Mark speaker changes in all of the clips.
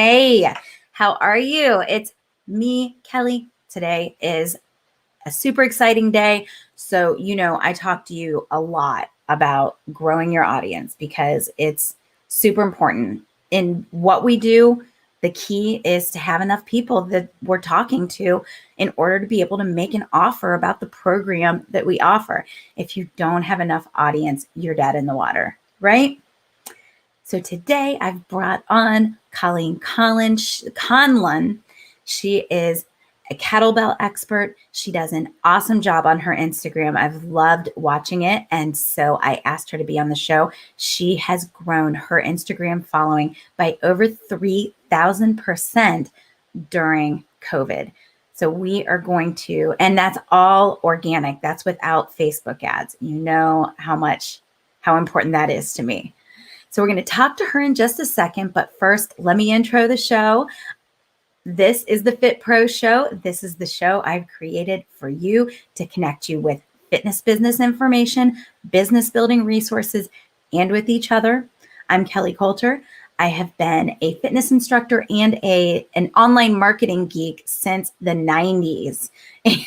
Speaker 1: Hey, how are you? It's me, Kelly. Today is a super exciting day. So, I talk to you a lot about growing your audience because it's super important. In what we do, the key is to have enough people that we're talking to in order to be able to make an offer about the program that we offer. If you don't have enough audience, you're dead in the water, right? So today I've brought on Colleen Conlon. She is a kettlebell expert. She does an awesome job on her Instagram. I've loved watching it. And so I asked her to be on the show. She has grown her Instagram following by over 3,000% during COVID. So we are going to, and that's all organic. That's without Facebook ads. You know how important that is to me. So we're going to talk to her in just a second, but first, let me intro the show. This is the Fit Pro Show. This is the show I've created for you to connect you with fitness business information, business building resources, and with each other. I'm Kelly Coulter. I have been a fitness instructor and an online marketing geek since the 90s.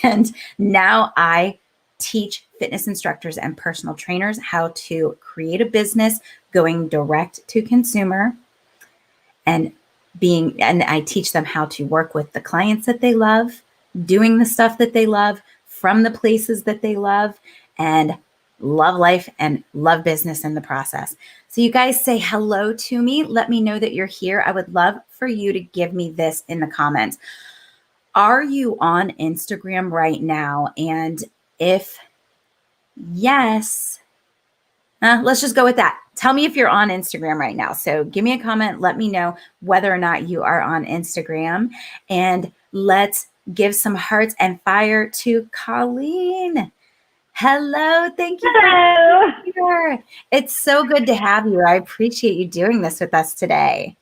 Speaker 1: And now I teach fitness instructors and personal trainers how to create a business going direct to consumer and I teach them how to work with the clients that they love, doing the stuff that they love from the places that they love, and love life and love business in the process. So you guys say hello to me. Let me know that you're here. I would love for you to give me this in the comments. Are you on Instagram right now? And if yes, let's just go with that. Tell me if you're on Instagram right now. So give me a comment. Let me know whether or not you are on Instagram. And let's give some hearts and fire to Colleen. Hello. Thank you.
Speaker 2: Hello.
Speaker 1: For being here. It's so good to have you. I appreciate you doing this with us today.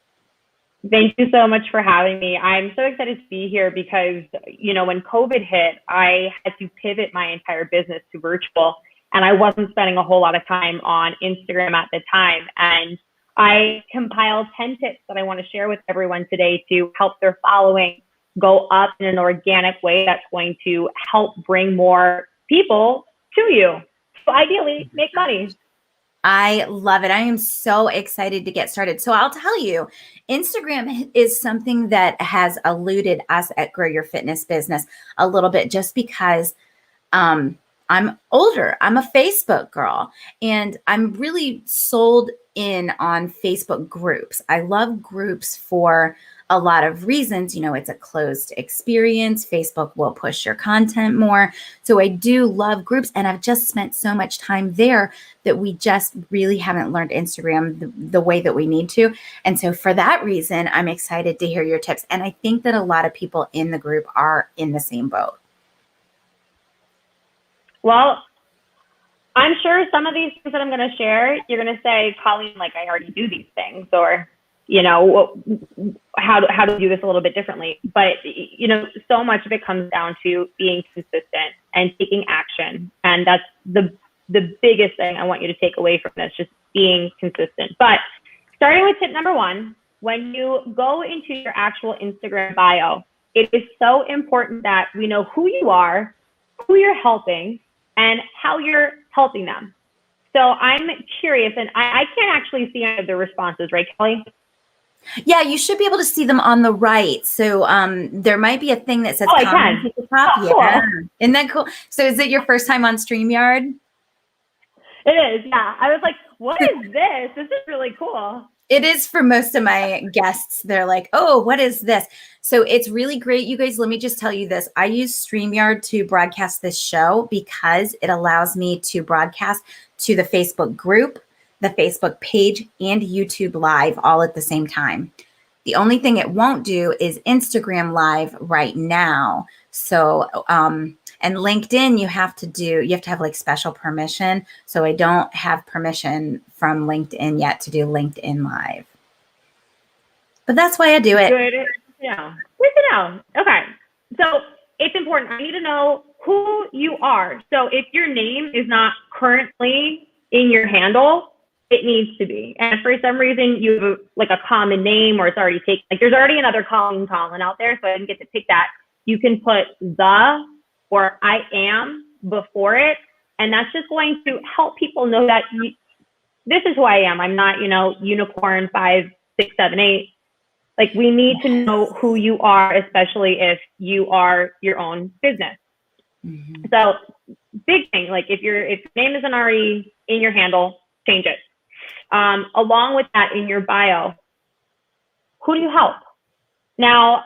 Speaker 2: Thank you so much for having me. I'm so excited to be here because, when COVID hit, I had to pivot my entire business to virtual. And I wasn't spending a whole lot of time on Instagram at the time. And I compiled 10 tips that I want to share with everyone today to help their following go up in an organic way that's going to help bring more people to you. So ideally, make money.
Speaker 1: I love it. I am so excited to get started. So I'll tell you, Instagram is something that has eluded us at Grow Your Fitness Business a little bit just because I'm older. I'm a Facebook girl, and I'm really sold in on Facebook groups. I love groups for a lot of reasons. It's a closed experience. Facebook will push your content more. So I do love groups, and I've just spent so much time there that we just really haven't learned Instagram the way that we need to. And so for that reason, I'm excited to hear your tips. And I think that a lot of people in the group are in the same boat.
Speaker 2: Well, I'm sure some of these things that I'm going to share, you're going to say, Colleen, I already do these things, or, how to do this a little bit differently. But, so much of it comes down to being consistent and taking action. And that's the biggest thing I want you to take away from this, just being consistent. But starting with tip number 1, when you go into your actual Instagram bio, it is so important that we know who you are, who you're helping, and how you're helping them. So I'm curious, and I can't actually see any of the responses, right, Kelly?
Speaker 1: Yeah, you should be able to see them on the right. So there might be a thing that says
Speaker 2: comment
Speaker 1: at the top.
Speaker 2: Oh,
Speaker 1: yeah.
Speaker 2: Cool.
Speaker 1: Isn't that cool? So is it your first time on StreamYard?
Speaker 2: It is, yeah. I was like, what is this? This is really cool.
Speaker 1: It is for most of my guests. They're like, oh, what is this? So it's really great. You guys, let me just tell you this. I use StreamYard to broadcast this show because it allows me to broadcast to the Facebook group, the Facebook page, and YouTube Live all at the same time. The only thing it won't do is Instagram Live right now. So, and LinkedIn, you have to have like special permission. So I don't have permission from LinkedIn yet to do LinkedIn Live. But that's why I do it.
Speaker 2: Good. Yeah. Good to know. Okay. So it's important. I need to know who you are. So if your name is not currently in your handle, It needs to be. And for some reason you have like a common name, or it's already taken, like there's already another Colleen out there, so I didn't get to pick that. You can put the or I am before it. And that's just going to help people know that this is who I am. I'm not, unicorn 5, 6, 7, 8. Like, we need to know who you are, especially if you are your own business. Mm-hmm. So big thing, like if your name isn't already in your handle, change it. Along with that, in your bio, who do you help? Now,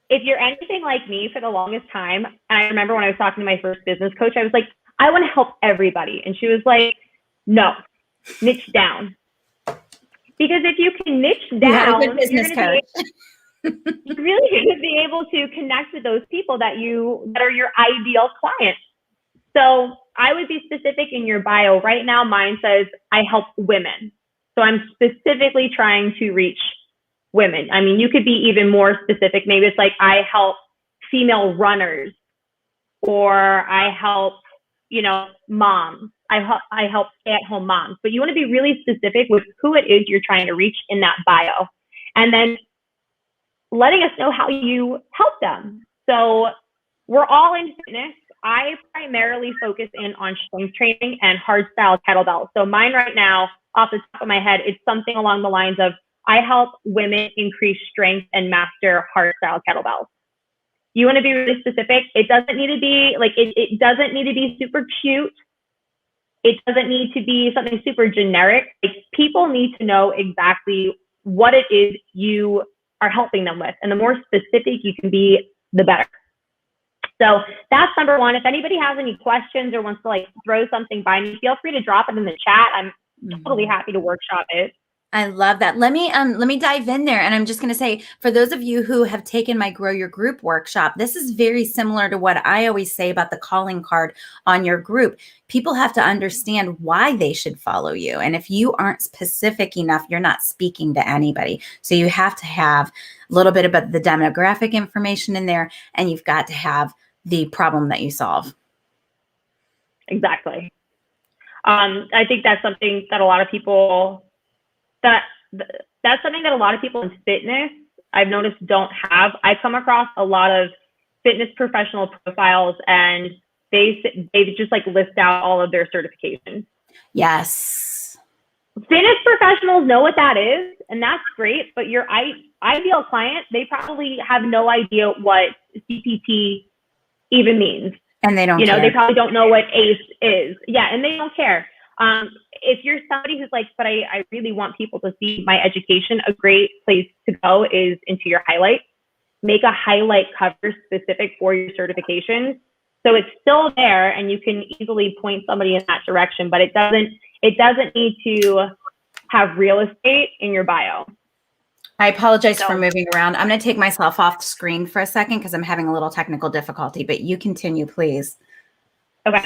Speaker 2: if you're anything like me, for the longest time, and I remember when I was talking to my first business coach, I was like, I want to help everybody. And she was like, no, niche down. Because if you can niche down, you're really going to be able to connect with those people that are your ideal clients. So I would be specific in your bio. Right now, mine says I help women. So I'm specifically trying to reach women. I mean, you could be even more specific. Maybe it's like I help female runners, or I help, moms. I help stay-at-home moms. But you want to be really specific with who it is you're trying to reach in that bio, and then letting us know how you help them. So we're all in fitness. I primarily focus in on strength training and hardstyle kettlebells. So mine right now, off the top of my head, it's something along the lines of I help women increase strength and master hardstyle kettlebells. You want to be really specific. It doesn't need to be like, it doesn't need to be super cute. It doesn't need to be something super generic. Like, people need to know exactly what it is you are helping them with. And the more specific you can be, the better. So that's number one. If anybody has any questions or wants to like throw something by me, feel free to drop it in the chat. I'm totally happy to workshop it.
Speaker 1: I love that. Let me dive in there. And I'm just going to say, for those of you who have taken my Grow Your Group workshop, this is very similar to what I always say about the calling card on your group. People have to understand why they should follow you. And if you aren't specific enough, you're not speaking to anybody. So you have to have a little bit about the demographic information in there, and you've got to have the problem that you solve.
Speaker 2: Exactly. I think that's something that a lot of people that's something that a lot of people in fitness, I've noticed, don't have. I come across a lot of fitness professional profiles, and they just like list out all of their certifications.
Speaker 1: Yes.
Speaker 2: Fitness professionals know what that is, and that's great. But your ideal client, they probably have no idea what CPT even means.
Speaker 1: And they don't care.
Speaker 2: They probably don't know what ACE is. Yeah, and they don't care. If you're somebody who's like, but I really want people to see my education, a great place to go is into your highlights. Make a highlight cover specific for your certifications. So it's still there and you can easily point somebody in that direction, but it doesn't need to have real estate in your bio.
Speaker 1: I apologize for moving around. I'm going to take myself off the screen for a second because I'm having a little technical difficulty, but you continue, please.
Speaker 2: Okay.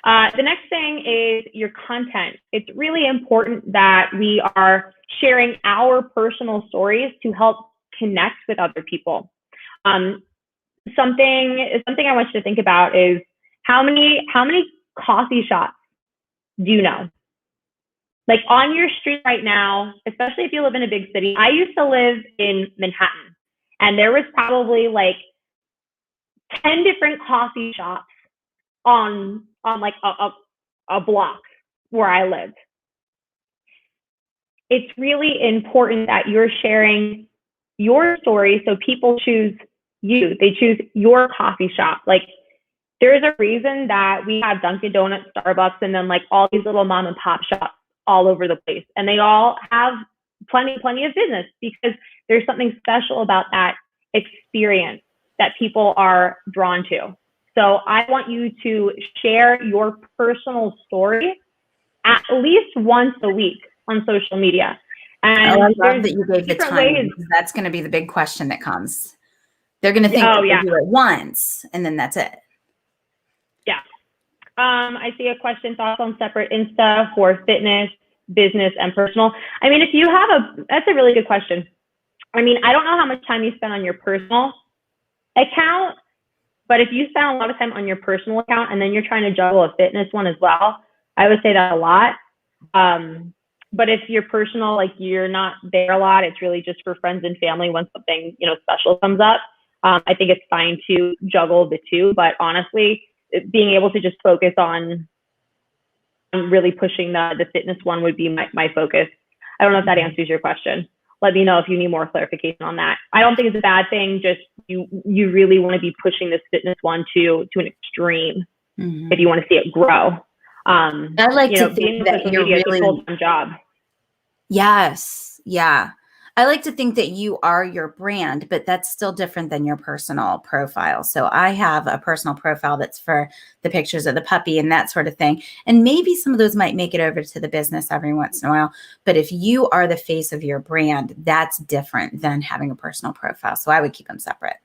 Speaker 2: The next thing is your content. It's really important that we are sharing our personal stories to help connect with other people. Something I want you to think about is how many coffee shops do you know? Like on your street right now, especially if you live in a big city. I used to live in Manhattan, and there was probably like 10 different coffee shops on like a block where I lived. It's really important that you're sharing your story so people choose you. They choose your coffee shop. Like, there's a reason that we have Dunkin' Donuts, Starbucks, and then like all these little mom and pop shops all over the place. And they all have plenty of business because there's something special about that experience that people are drawn to. So I want you to share your personal story at least once a week on social media. And
Speaker 1: I love that you gave the time, because that's going to be the big question that comes. They're going to think they do it once and then that's it.
Speaker 2: Yeah. I see a question, thoughts on separate Insta for fitness, business, and personal. I mean, if you have that's a really good question. I mean, I don't know how much time you spend on your personal account, but if you spend a lot of time on your personal account and then you're trying to juggle a fitness one as well, I would say that a lot. But if you're personal, like you're not there a lot, it's really just for friends and family when something, you know, special comes up. I think it's fine to juggle the two, but honestly, being able to just focus on really pushing the fitness one would be my focus. I don't know if that answers your question. Let me know if you need more clarification on that. I don't think it's a bad thing. Just you really want to be pushing this fitness one to an extreme if you want to see it grow.
Speaker 1: I like to think that you're really
Speaker 2: a full-time job.
Speaker 1: Yes. Yeah. I like to think that you are your brand, but that's still different than your personal profile. So I have a personal profile that's for the pictures of the puppy and that sort of thing. And maybe some of those might make it over to the business every once in a while. But if you are the face of your brand, that's different than having a personal profile. So I would keep them separate.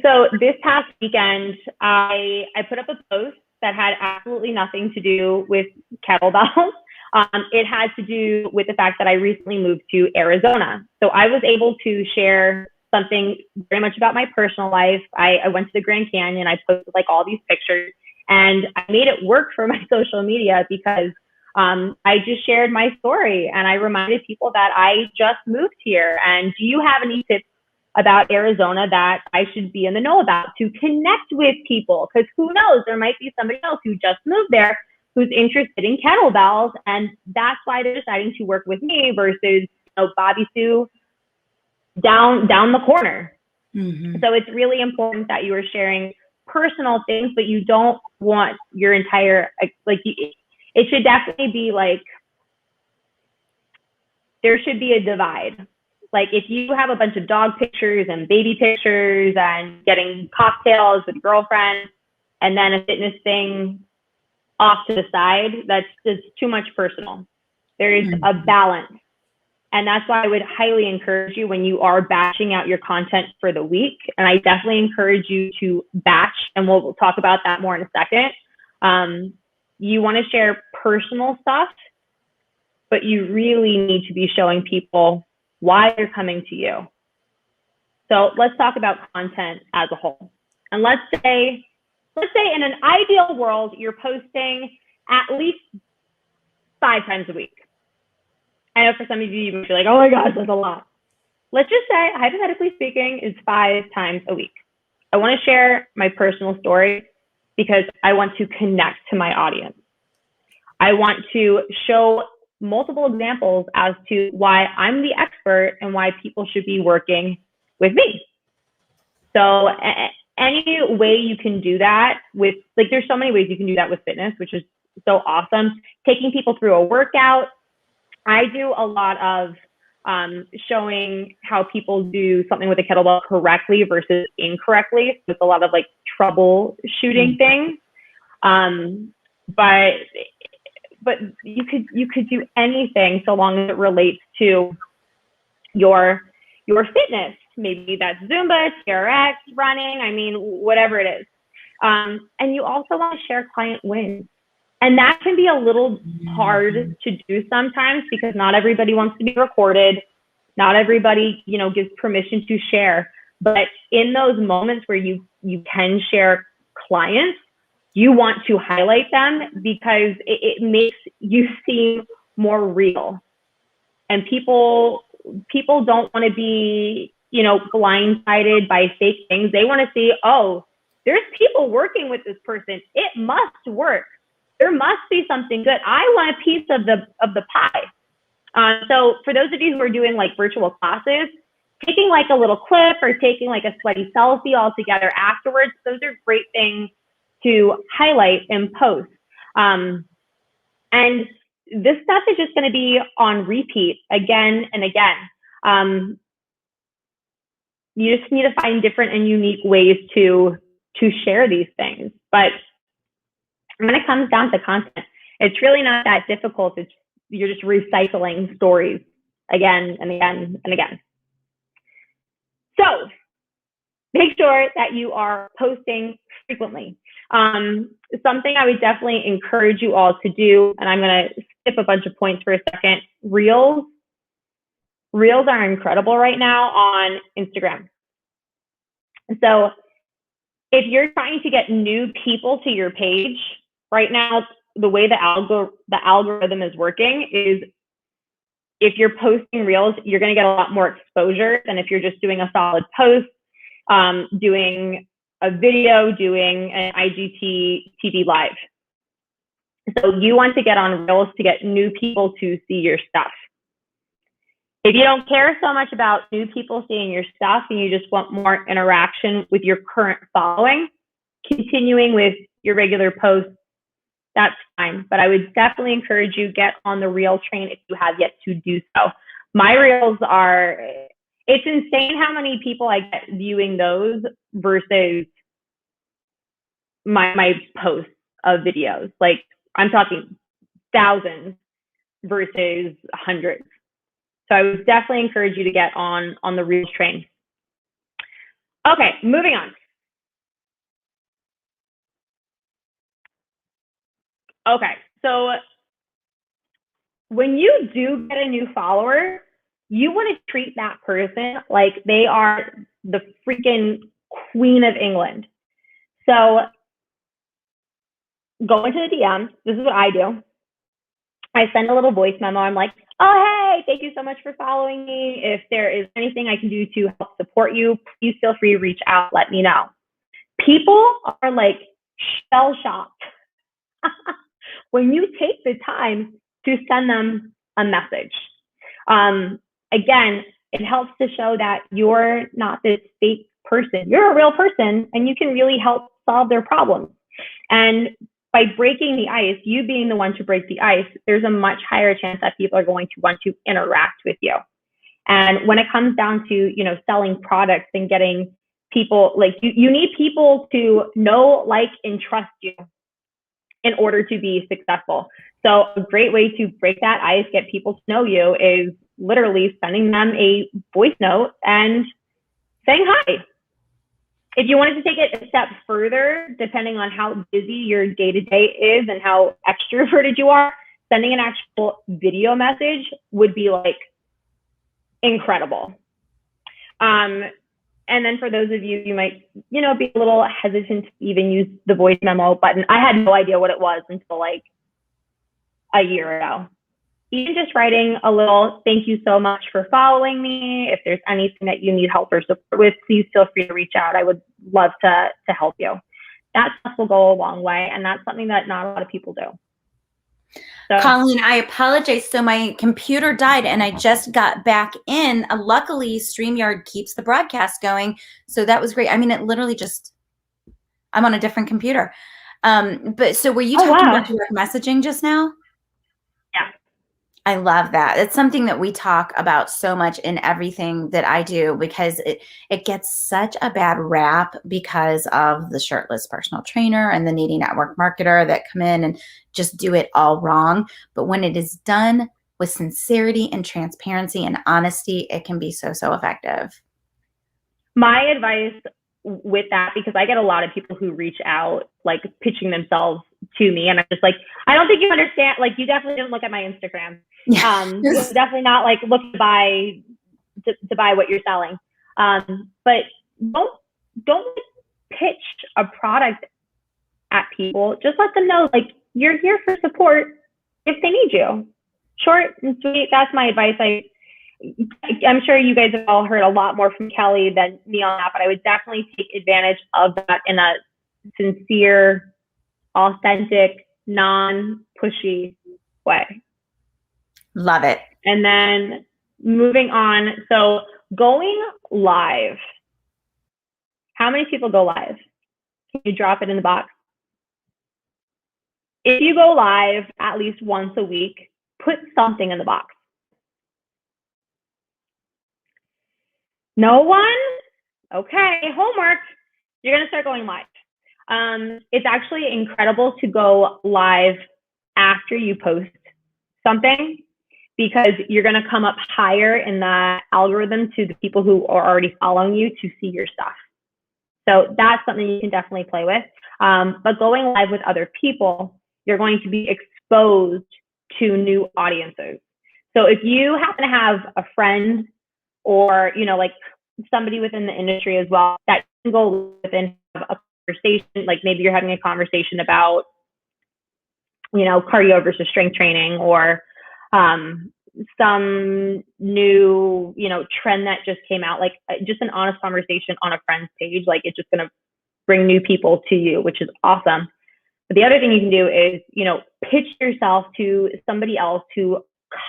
Speaker 2: So this past weekend, I put up a post that had absolutely nothing to do with kettlebells. It had to do with the fact that I recently moved to Arizona. So I was able to share something very much about my personal life. I went to the Grand Canyon. I posted like all these pictures and I made it work for my social media because I just shared my story and I reminded people that I just moved here. And do you have any tips about Arizona that I should be in the know about to connect with people? Because who knows, there might be somebody else who just moved there who's interested in kettlebells, and that's why they're deciding to work with me versus, you know, Bobby Sue down the corner. So it's really important that you are sharing personal things, but you don't want your entire, like, it should definitely be like, there should be a divide. Like if you have a bunch of dog pictures and baby pictures and getting cocktails with girlfriends and then a fitness thing off to the side, that's just too much personal. There is a balance. And that's why I would highly encourage you when you are batching out your content for the week. And I definitely encourage you to batch, and we'll talk about that more in a second. You want to share personal stuff, but you really need to be showing people why they're coming to you. So let's talk about content as a whole. And let's say in an ideal world, you're posting at least 5 times a week. I know for some of you might be like, oh my gosh, that's a lot. Let's just say, hypothetically speaking, is 5 times a week. I want to share my personal story because I want to connect to my audience. I want to show multiple examples as to why I'm the expert and why people should be working with me. So any way you can do that with, like, there's so many ways you can do that with fitness, which is so awesome. Taking people through a workout. I do a lot of showing how people do something with a kettlebell correctly versus incorrectly. So it's a lot of like troubleshooting things. But you could do anything so long as it relates to your fitness. Maybe that's Zumba, TRX, running, I mean, whatever it is. And you also want to share client wins. And that can be a little hard to do sometimes because not everybody wants to be recorded. Not everybody, you know, gives permission to share. But in those moments where you can share clients, you want to highlight them because it makes you seem more real. And people don't want to be, you know, blindsided by fake things. They want to see, oh, there's people working with this person. It must work. There must be something good. I want a piece of the pie. So for those of you who are doing like virtual classes, taking like a little clip or taking like a sweaty selfie all together afterwards, those are great things to highlight and post. And this stuff is just going to be on repeat again and again. You just need to find different and unique ways to share these things. But when it comes down to content, it's really not that difficult. You're just recycling stories again and again and again. So make sure that you are posting frequently. Something I would definitely encourage you all to do, and I'm going to skip a bunch of points for a second. Reels are incredible right now on Instagram. So if you're trying to get new people to your page, right now the way the algorithm is working is if you're posting reels, you're going to get a lot more exposure than if you're just doing a solid post, doing a video, doing an IGTV live. So you want to get on reels to get new people to see your stuff. If you don't care so much about new people seeing your stuff and you just want more interaction with your current following, continuing with your regular posts, that's fine. But I would definitely encourage you get on the reel train if you have yet to do so. My reels are, it's insane how many people I get viewing those versus my posts of videos. Like I'm talking thousands versus hundreds. So I would definitely encourage you to get on the reels train. Okay, moving on. Okay, so when you do get a new follower, you want to treat that person like they are the freaking Queen of England. So go into the DMs. This is what I do. I send a little voice memo. I'm like, oh, hey, thank you so much for following me. If there is anything I can do to help support you, please feel free to reach out. Let me know. People are like shell shocked when you take the time to send them a message. Again, it helps to show that you're not this fake person. You're a real person and you can really help solve their problems. And by breaking the ice, you being the one to break the ice, there's a much higher chance that people are going to want to interact with you. And when it comes down to, you know, selling products and getting people, like you need people to know, like, and trust you in order to be successful. So a great way to break that ice, get people to know you, is literally sending them a voice note and saying hi. If you wanted to take it a step further, depending on how busy your day-to-day is and how extroverted you are, sending an actual video message would be like incredible. And then for those of you, you might, you know, be a little hesitant to even use the voice memo button. I had no idea what it was until like a year ago. Even just writing a little thank you so much for following me. If there's anything that you need help or support with, please feel free to reach out. I would love to help you. That stuff will go a long way, and that's something that not a lot of people do. So,
Speaker 1: Colleen, I apologize. So my computer died and I just got back in. Luckily, StreamYard keeps the broadcast going. So that was great. I mean, it literally just, I'm on a different computer. But so were you talking about direct messaging just now?
Speaker 2: Yeah.
Speaker 1: I love that. It's something that we talk about so much in everything that I do, because it gets such a bad rap because of the shirtless personal trainer and the needy network marketer that come in and just do it all wrong. But when it is done with sincerity and transparency and honesty, it can be so effective.
Speaker 2: My advice with that, because I get a lot of people who reach out like pitching themselves to me, and I'm just like, I don't think you understand. Like, you definitely didn't look at my Instagram. You're definitely not like looking to buy what you're selling. But don't pitch a product at people. Just let them know, like, you're here for support if they need you. Short and sweet. That's my advice. I'm sure you guys have all heard a lot more from Kelly than me on that, but I would definitely take advantage of that in a sincere, authentic, non-pushy way.
Speaker 1: Love it.
Speaker 2: And then moving on. So going live. How many people go live? Can you drop it in the box? If you go live at least once a week, put something in the box. No one? Okay, homework. You're going to start going live. It's actually incredible to go live after you post something, because you're going to come up higher in the algorithm to the people who are already following you to see your stuff. So that's something you can definitely play with. But going live with other people, you're going to be exposed to new audiences. So if you happen to have a friend or, you know, like somebody within the industry as well, that can go within a conversation, like maybe you're having a conversation about cardio versus strength training, or some new, trend that just came out, like just an honest conversation on a friend's page, like it's just going to bring new people to you, which is awesome. But the other thing you can do is, pitch yourself to somebody else who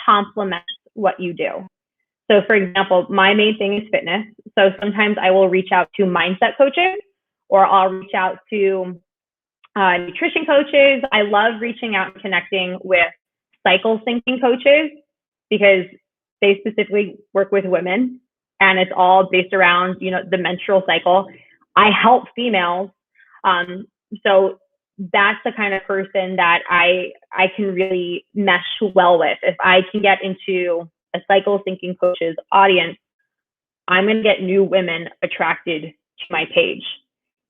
Speaker 2: complements what you do. So for example, my main thing is fitness. So sometimes I will reach out to mindset coaches, or I'll reach out to nutrition coaches. I love reaching out and connecting with cycle syncing coaches, because they specifically work with women, and it's all based around, the menstrual cycle. I help females. So that's the kind of person that I can really mesh well with. If I can get into a cycle syncing coach's audience, I'm going to get new women attracted to my page.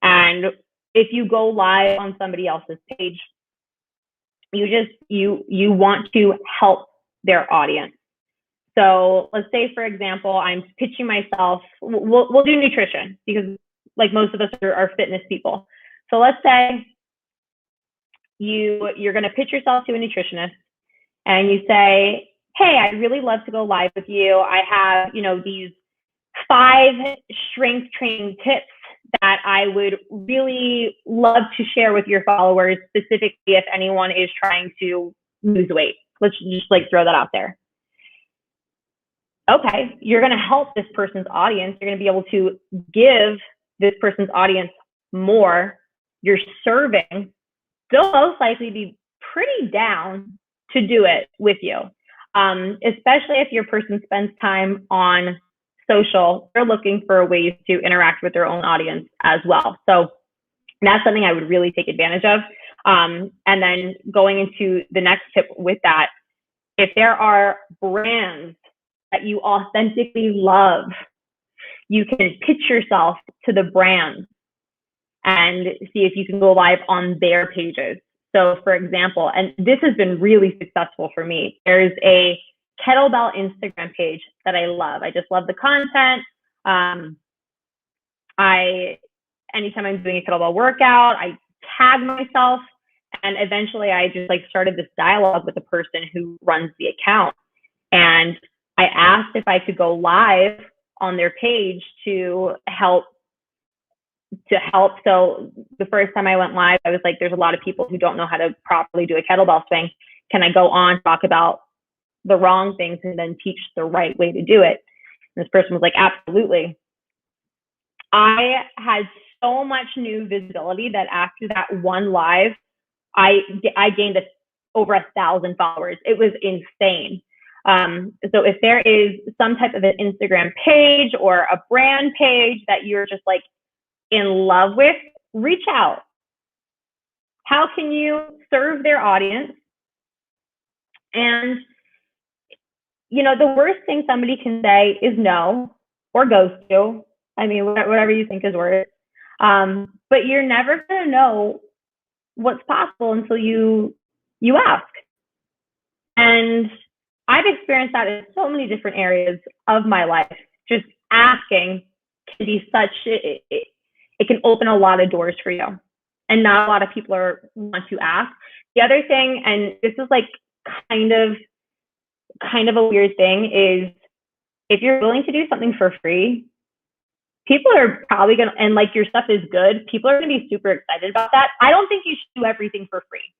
Speaker 2: And if you go live on somebody else's page, you want to help their audience. So let's say, for example, I'm pitching myself. We'll do nutrition, because like most of us are fitness people. So let's say you're going to pitch yourself to a nutritionist, and you say, hey, I'd really love to go live with you. I have, these 5 strength training tips that I would really love to share with your followers, specifically if anyone is trying to lose weight. Let's just throw that out there. Okay, you're going to help this person's audience. You're going to be able to give this person's audience more. You're serving. They'll most likely be pretty down to do it with you, especially if your person spends time on social. They're looking for ways to interact with their own audience as well. So that's something I would really take advantage of. And then going into the next tip with that, if there are brands that you authentically love, you can pitch yourself to the brand and see if you can go live on their pages. So for example, and this has been really successful for me, there's a kettlebell Instagram page that I love. I just love the content. Anytime I'm doing a kettlebell workout, I tag myself, and eventually I just started this dialogue with the person who runs the account. And I asked if I could go live on their page to help. So the first time I went live, I was like, there's a lot of people who don't know how to properly do a kettlebell swing. Can I go on, talk about the wrong things, and then teach the right way to do it? And this person was like, absolutely. I had so much new visibility that after that one live, I gained over 1,000 followers. It was insane. So if there is some type of an Instagram page or a brand page that you're just in love with, reach out. How can you serve their audience? And, the worst thing somebody can say is no, or ghost you. I mean, whatever you think is worse. But you're never going to know what's possible until you ask. And I've experienced that in so many different areas of my life. Just asking can be it can open a lot of doors for you. And not a lot of people want to ask. The other thing, and this is kind of a weird thing, is if you're willing to do something for free, people are probably going to, and your stuff is good, people are going to be super excited about that. I don't think you should do everything for free.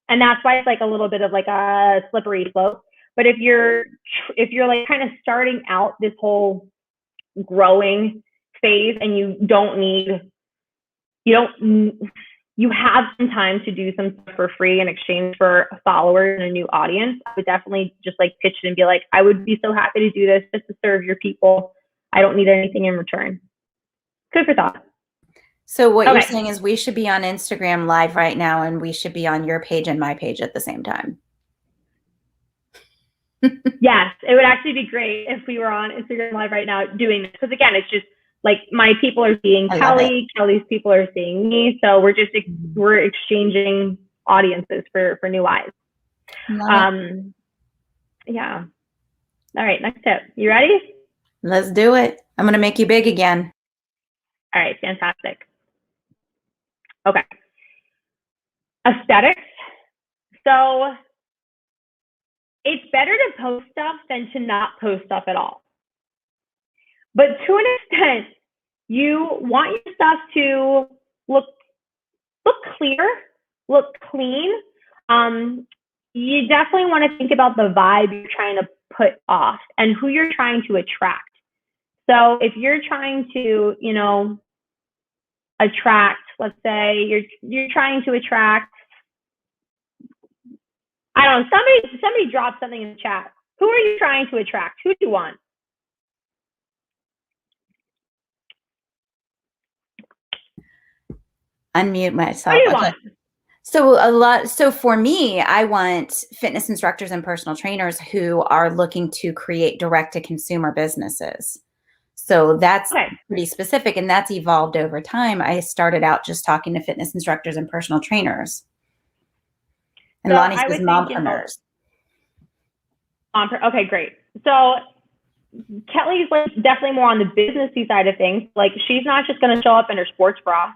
Speaker 2: And that's why it's a little bit of a slippery slope. But if you're kind of starting out this whole growing phase, and you have some time to do some stuff for free in exchange for followers and a new audience, I would definitely just pitch it and be like, I would be so happy to do this just to serve your people. I don't need anything in return. Good for thought.
Speaker 1: So what you're saying is we should be on Instagram live right now, and we should be on your page and my page at the same time.
Speaker 2: Yes, it would actually be great if we were on Instagram live right now doing this. Because again, it's just my people are seeing Kelly, Kelly's people are seeing me. So we're exchanging audiences for new eyes. Yeah. All right, next tip. You ready?
Speaker 1: Let's do it. I'm going to make you big again.
Speaker 2: All right, fantastic. Okay. Aesthetics So it's better to post stuff than to not post stuff at all. But to an extent, you want your stuff to look clear, look clean. You definitely want to think about the vibe you're trying to put off and who you're trying to attract. So if you're trying to, attract, let's say you're trying to attract, I don't know, somebody dropped something in the chat. Who are you trying to attract? Who do you want?
Speaker 1: Unmute myself.
Speaker 2: Who do you want?
Speaker 1: So for me, I want fitness instructors and personal trainers who are looking to create direct-to-consumer businesses. So that's pretty specific, and that's evolved over time. I started out just talking to fitness instructors and personal trainers. And so Lonnie says mompreneurs.
Speaker 2: Okay, great. So Kelly's like definitely more on the businessy side of things. Like she's not just going to show up in her sports bra,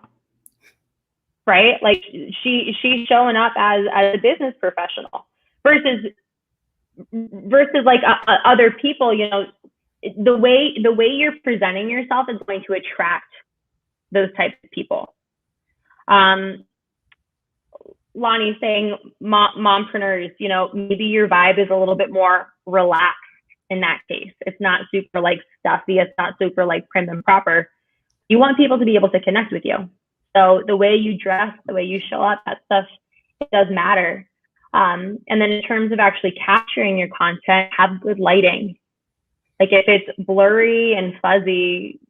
Speaker 2: right? Like she's showing up as a business professional versus like other people. The way you're presenting yourself is going to attract those types of people. Lonnie's saying mompreneurs, maybe your vibe is a little bit more relaxed in that case. It's not super like stuffy. It's not super like prim and proper. You want people to be able to connect with you. So the way you dress, the way you show up, that stuff, it does matter. And then in terms of actually capturing your content, have good lighting. Like if it's blurry and fuzzy,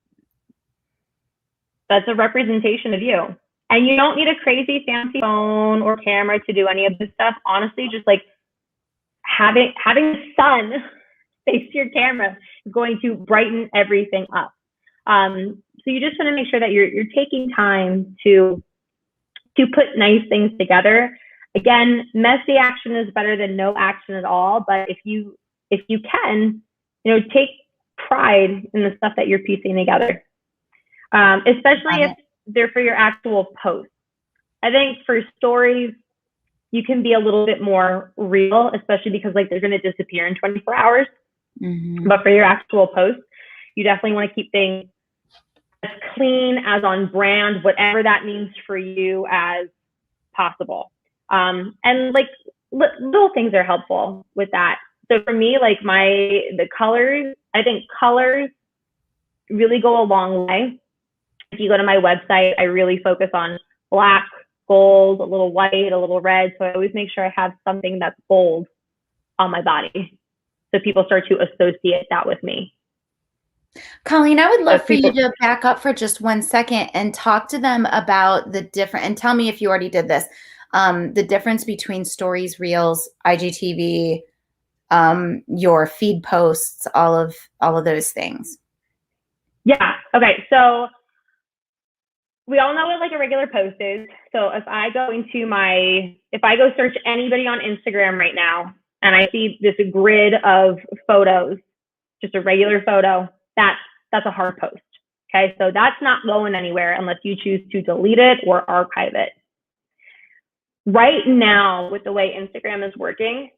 Speaker 2: that's a representation of you. And you don't need a crazy fancy phone or camera to do any of this stuff. Honestly, just like having the sun face your camera is going to brighten everything up. So you just want to make sure that you're taking time to put nice things together. Again, messy action is better than no action at all. But if you can, take pride in the stuff that you're piecing together, especially if they're for your actual posts. I think for stories, you can be a little bit more real, especially because like they're going to disappear in 24 hours. Mm-hmm. But for your actual posts, you definitely want to keep things as clean, as on brand, whatever that means for you as possible. And like little things are helpful with that. So for me, like the colors, I think colors really go a long way. If you go to my website, I really focus on black, gold, a little white, a little red. So I always make sure I have something that's bold on my body. So people start to associate that with me.
Speaker 1: Colleen, I would love for you to back up for just 1 second and talk to them about the different, and tell me if you already did this, the difference between stories, reels, IGTV, your feed posts, all of those things.
Speaker 2: Yeah. Okay. So we all know what like a regular post is. So if I go search anybody on Instagram right now and I see this grid of photos, just a regular photo, that's a hard post. Okay. So that's not going anywhere unless you choose to delete it or archive it. Right now, with the way Instagram is working,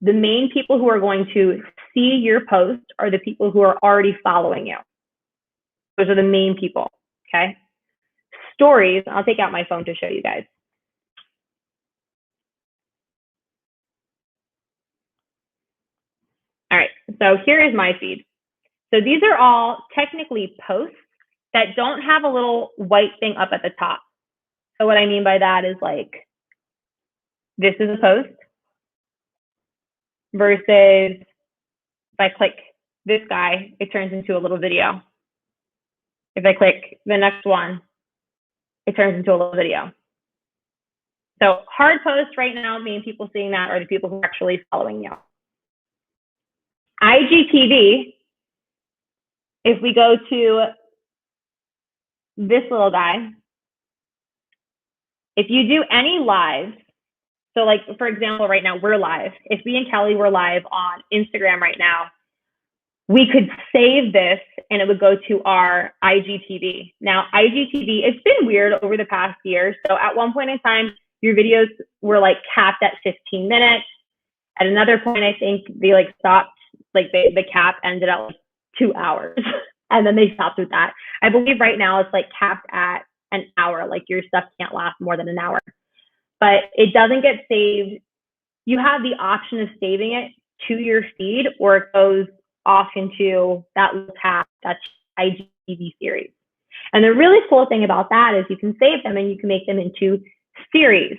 Speaker 2: the main people who are going to see your post are the people who are already following you. Those are the main people. Okay. Stories, I'll take out my phone to show you guys. All right, so here is my feed. So these are all technically posts that don't have a little white thing up at the top. So what I mean by that is like, this is a post versus if I click this guy, it turns into a little video. If I click the next one, it turns into a little video. So hard posts right now, mean people seeing that are the people who are actually following you. IGTV, if we go to this little guy, if you do any live, so like, for example, right now we're live. If me and Kelly were live on Instagram right now, we could save this and it would go to our IGTV. Now, IGTV, it's been weird over the past year. So at one point in time, your videos were like capped at 15 minutes. At another point, I think they like stopped, like the cap ended at like 2 hours and then they stopped with that. I believe right now it's like capped at an hour. Like your stuff can't last more than an hour, but it doesn't get saved. You have the option of saving it to your feed, or it goes off into that little tab, that's IGTV series. And the really cool thing about that is you can save them and you can make them into series.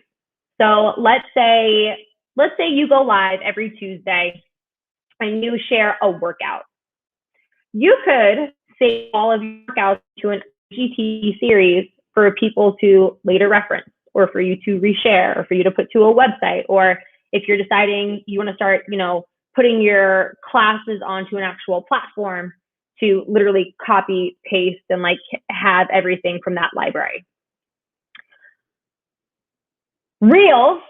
Speaker 2: So let's say you go live every Tuesday and you share a workout. You could save all of your workouts to an IGTV series for people to later reference, or for you to reshare, or for you to put to a website, or if you're deciding you want to start, putting your classes onto an actual platform, to literally copy, paste, and like have everything from that library. Reels,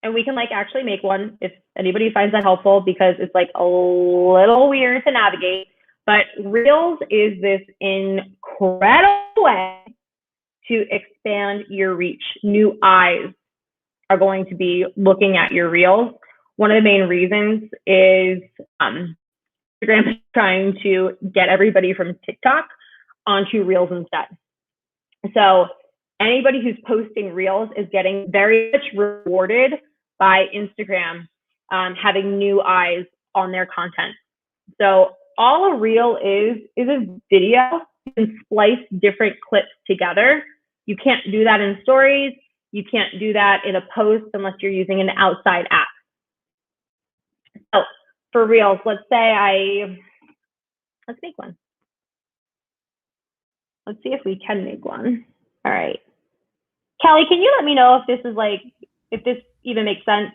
Speaker 2: and we can like actually make one if anybody finds that helpful, because it's like a little weird to navigate, but Reels is this incredible way to expand your reach. New eyes are going to be looking at your Reels. One of the main reasons is Instagram is trying to get everybody from TikTok onto Reels instead. So anybody who's posting Reels is getting very much rewarded by Instagram having new eyes on their content. So all a Reel is a video. You can splice different clips together. You can't do that in stories. You can't do that in a post unless you're using an outside app. So for Reels, let's make one. Let's see if we can make one. All right. Kelly, can you let me know if this even makes sense?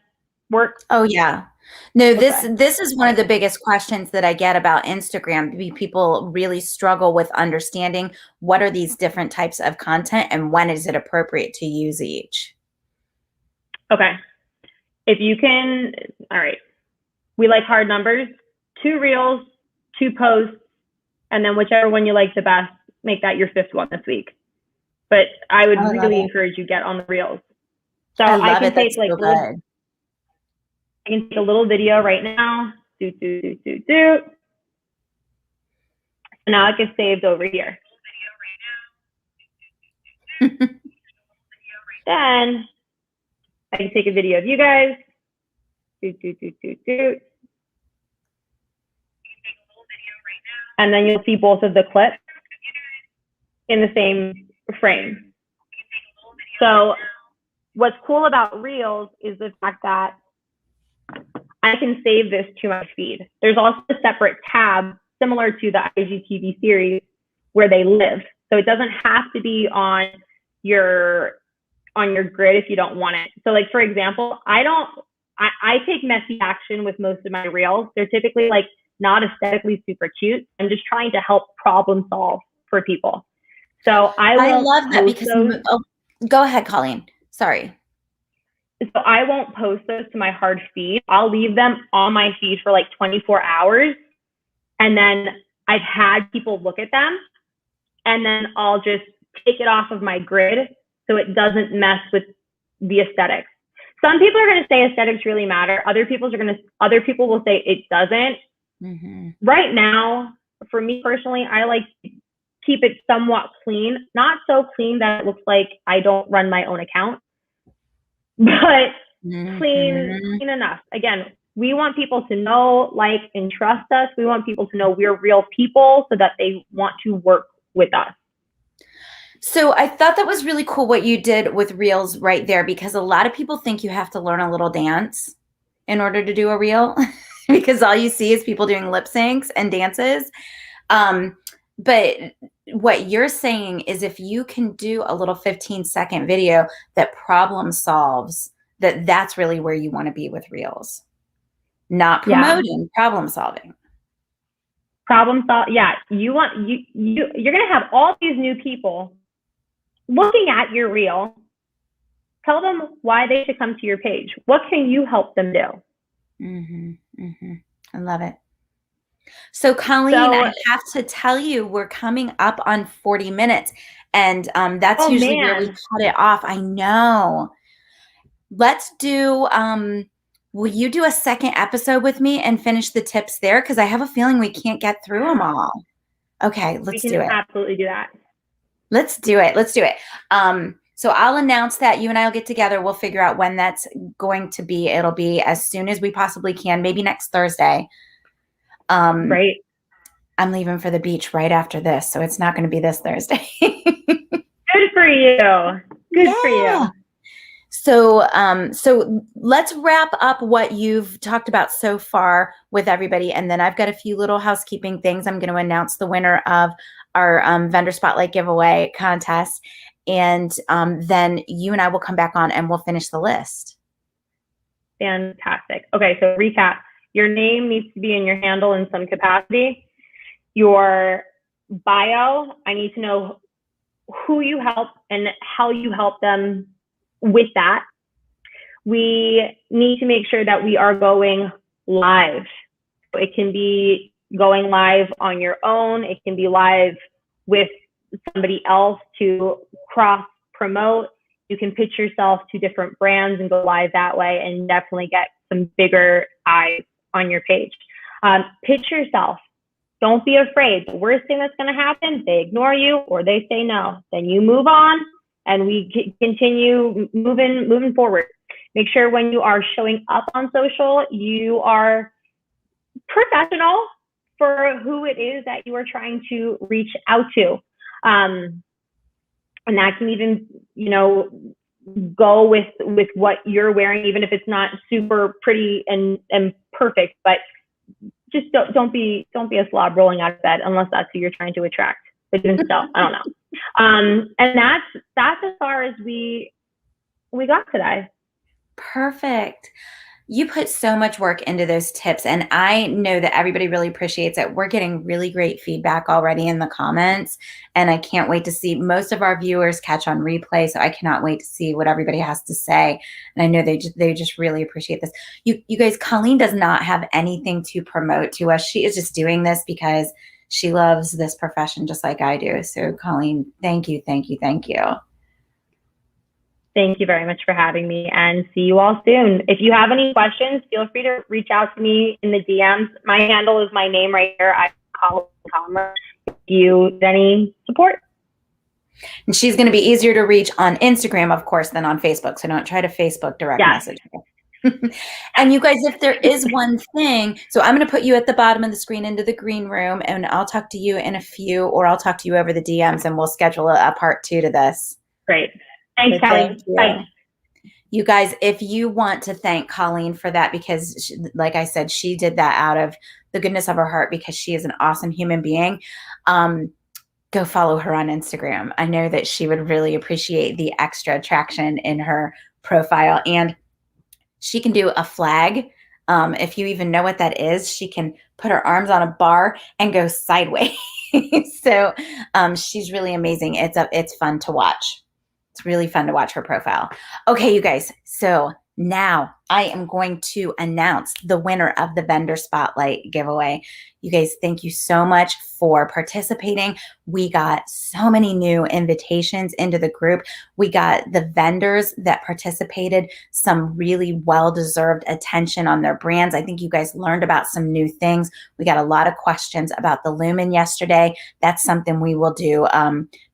Speaker 2: Work?
Speaker 1: Oh yeah. No, this is one of the biggest questions that I get about Instagram. People really struggle with understanding what are these different types of content and when is it appropriate to use each.
Speaker 2: Okay. If you can, all right. We like hard numbers, 2 Reels, 2 posts, and then whichever one you like the best, make that your 5th one this week. But I would really encourage you get on the Reels. So I can take like I can take a little video right now. And now it gets saved over here. Then I can take a video of you guys. And then you'll see both of the clips in the same frame. So what's cool about Reels is the fact that I can save this to my feed. There's also a separate tab similar to the IGTV series where they live. So it doesn't have to be on your grid if you don't want it. So like, for example, I take messy action with most of my Reels. They're typically like not aesthetically super cute. I'm just trying to help problem solve for people. So I love that because
Speaker 1: go ahead, Colleen. Sorry.
Speaker 2: So I won't post those to my hard feed. I'll leave them on my feed for like 24 hours. And then I've had people look at them and then I'll just take it off of my grid so it doesn't mess with the aesthetics. Some people are going to say aesthetics really matter. Other people will say it doesn't. Mm-hmm. Right now, for me personally, I like to keep it somewhat clean, not so clean that it looks like I don't run my own account, but clean enough. Again, we want people to know, like, and trust us. We want people to know we're real people so that they want to work with us.
Speaker 1: So I thought that was really cool what you did with Reels right there, because a lot of people think you have to learn a little dance in order to do a Reel because all you see is people doing lip syncs and dances. But what you're saying is if you can do a little 15-second video that problem solves, that's really where you want to be with Reels. Not promoting, problem solving.
Speaker 2: Problem solve. Yeah, you're going to have all these new people looking at your Reel. Tell them why they should come to your page. What can you help them do?
Speaker 1: I love it. So Colleen,
Speaker 2: So,
Speaker 1: I have to tell you, we're coming up on 40 minutes, and that's
Speaker 2: oh
Speaker 1: usually where we
Speaker 2: man,
Speaker 1: cut it off. I know. Let's do, will you do a second episode with me and finish the tips there? Because I have a feeling we can't get through them all. Okay,
Speaker 2: we
Speaker 1: let's
Speaker 2: can
Speaker 1: do it.
Speaker 2: absolutely do that.
Speaker 1: Let's do it. Let's do it. So I'll announce that you and I will get together. We'll figure out when that's going to be. It'll be as soon as we possibly can, maybe next Thursday.
Speaker 2: Great.
Speaker 1: I'm leaving for the beach right after this, so it's not going to be this Thursday.
Speaker 2: Good for you. Good for you.
Speaker 1: So, so let's wrap up what you've talked about so far with everybody, and then I've got a few little housekeeping things. I'm going to announce the winner of our vendor spotlight giveaway contest, and then you and I will come back on and we'll finish the list.
Speaker 2: Fantastic. Okay, so recap. Your name needs to be in your handle in some capacity. Your bio, I need to know who you help and how you help them with that. We need to make sure that we are going live. It can be going live on your own. It can be live with somebody else to cross promote. You can pitch yourself to different brands and go live that way and definitely get some bigger eyes on your page. Pitch yourself. Don't be afraid. The worst thing that's going to happen, they ignore you or they say no. Then you move on and we continue moving forward. Make sure when you are showing up on social, you are professional for who it is that you are trying to reach out to. And that can even, go with what you're wearing, even if it's not super pretty and perfect, but just don't be a slob rolling out of bed unless that's who you're trying to attract. But even still, I don't know. And that's as far as we got today.
Speaker 1: Perfect. You put so much work into those tips, and I know that everybody really appreciates it. We're getting really great feedback already in the comments, and I can't wait to see. Most of our viewers catch on replay, so I cannot wait to see what everybody has to say. And I know they just really appreciate this. You guys, Colleen does not have anything to promote to us. She is just doing this because she loves this profession just like I do. So Colleen, thank you, thank you, thank you.
Speaker 2: Thank you very much for having me, and see you all soon. If you have any questions, feel free to reach out to me in the DMs. My handle is my name right here. I'm Colleen. If you need any support.
Speaker 1: And she's going to be easier to reach on Instagram, of course, than on Facebook. So don't try to Facebook direct message her. And you guys, if there is one thing, so I'm going to put you at the bottom of the screen into the green room, and I'll talk to you in a few, or I'll talk to you over the DMs, and we'll schedule a part 2 to this.
Speaker 2: Great. Thanks, Kelly. Bye.
Speaker 1: You guys, if you want to thank Colleen for that, because she, like I said, she did that out of the goodness of her heart because she is an awesome human being. Go follow her on Instagram. I know that she would really appreciate the extra attraction in her profile, and she can do a flag. If you even know what that is, she can put her arms on a bar and go sideways. So she's really amazing. It's fun to watch. It's really fun to watch her profile. Okay, you guys. So now I am going to announce the winner of the vendor spotlight giveaway. You guys, thank you so much for participating. We got so many new invitations into the group. We got the vendors that participated some really well-deserved attention on their brands. I think you guys learned about some new things. We got a lot of questions about the Lumen yesterday. That's something we will do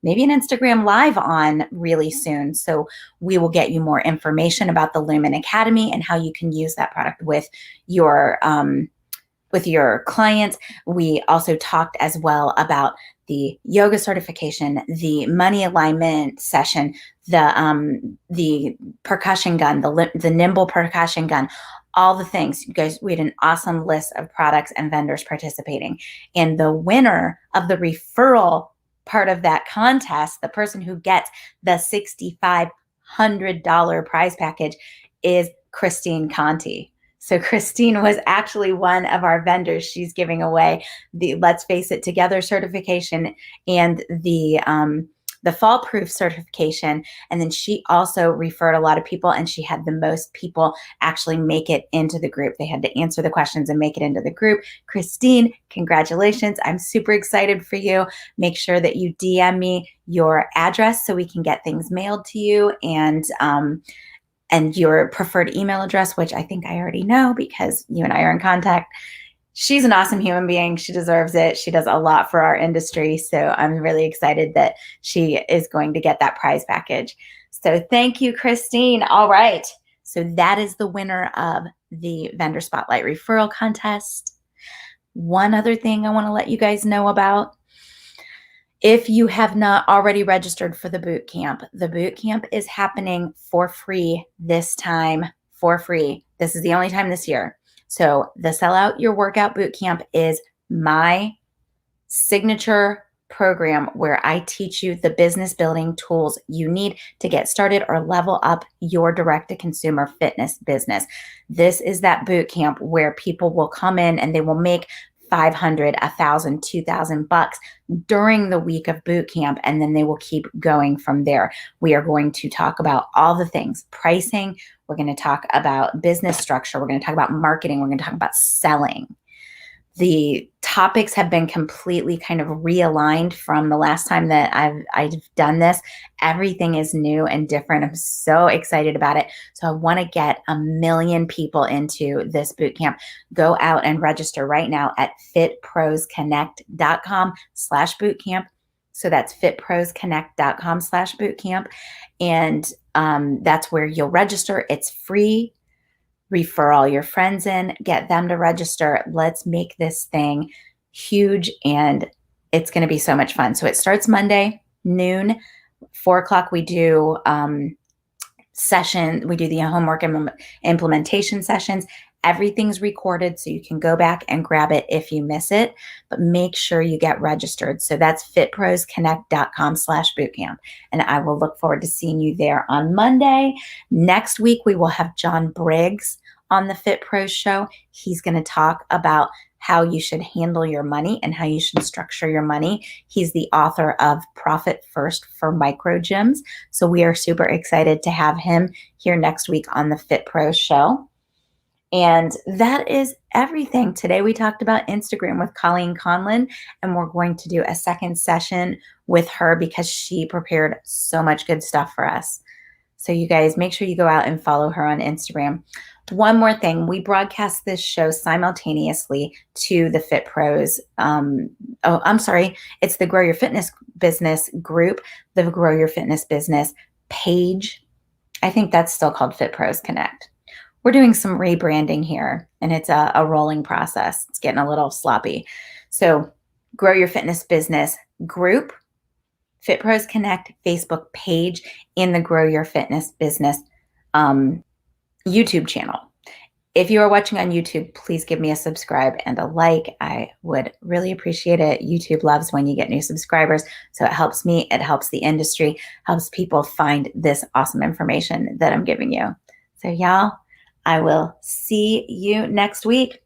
Speaker 1: maybe an Instagram live on really soon. So we will get you more information about the Lumen Academy and how you can use that product with your clients. We also talked as well about the yoga certification, the money alignment session, the percussion gun, the nimble percussion gun, all the things. You guys, we had an awesome list of products and vendors participating. And the winner of the referral part of that contest, the person who gets the $6,500 prize package, is Christine Conti. So Christine was actually one of our vendors. She's giving away the Let's Face It Together certification and the the fall proof certification. And then she also referred a lot of people, and she had the most people actually make it into the group. They had to answer the questions and make it into the group. Christine, congratulations. I'm super excited for you. Make sure that you DM me your address so we can get things mailed to you, and your preferred email address, which I think I already know because you and I are in contact. She's an awesome human being. She deserves it. She does a lot for our industry. So I'm really excited that she is going to get that prize package. So thank you, Christine. All right. So that is the winner of the Vendor Spotlight Referral Contest. One other thing I want to let you guys know about. If you have not already registered for the boot camp is happening for free this time, for free. This is the only time this year. So the Sell Out Your Workout Bootcamp is my signature program where I teach you the business building tools you need to get started or level up your direct-to-consumer fitness business. This is that boot camp where people will come in and they will make $500, $1,000, $2,000 during the week of boot camp, and then they will keep going from there. We are going to talk about all the things: pricing. We're going to talk about business structure. We're going to talk about marketing. We're going to talk about selling. The topics have been completely kind of realigned from the last time that I've done this. Everything is new and different. I'm so excited about it. So I want to get 1 million people into this bootcamp. Go out and register right now at fitprosconnect.com/bootcamp. So that's fitprosconnect.com/bootcamp. And that's where you'll register. It's free. Refer all your friends in, get them to register. Let's make this thing huge, and it's going to be so much fun. So it starts Monday, noon, 4 o'clock. We do session. We do the homework implementation sessions. Everything's recorded, so you can go back and grab it if you miss it, but make sure you get registered. So that's fitprosconnect.com/bootcamp. And I will look forward to seeing you there on Monday. Next week, we will have John Briggs on the Fit Pros show. He's going to talk about how you should handle your money and how you should structure your money. He's the author of Profit First for Micro Gyms. So we are super excited to have him here next week on the Fit Pros show. And that is everything. Today we talked about Instagram with Colleen Conlon, and we're going to do a second session with her because she prepared so much good stuff for us. So you guys, make sure you go out and follow her on Instagram. One more thing, we broadcast this show simultaneously to the Fit Pros. It's the Grow Your Fitness Business group, the Grow Your Fitness Business page. I think that's still called Fit Pros Connect. We're doing some rebranding here, and it's a rolling process. It's getting a little sloppy. So Grow Your Fitness Business group, Fit Pros Connect Facebook page, and the Grow Your Fitness Business YouTube channel. If you are watching on YouTube, please give me a subscribe and a like. I would really appreciate it. YouTube loves when you get new subscribers. So it helps me, it helps the industry, helps people find this awesome information that I'm giving you. So y'all, I will see you next week.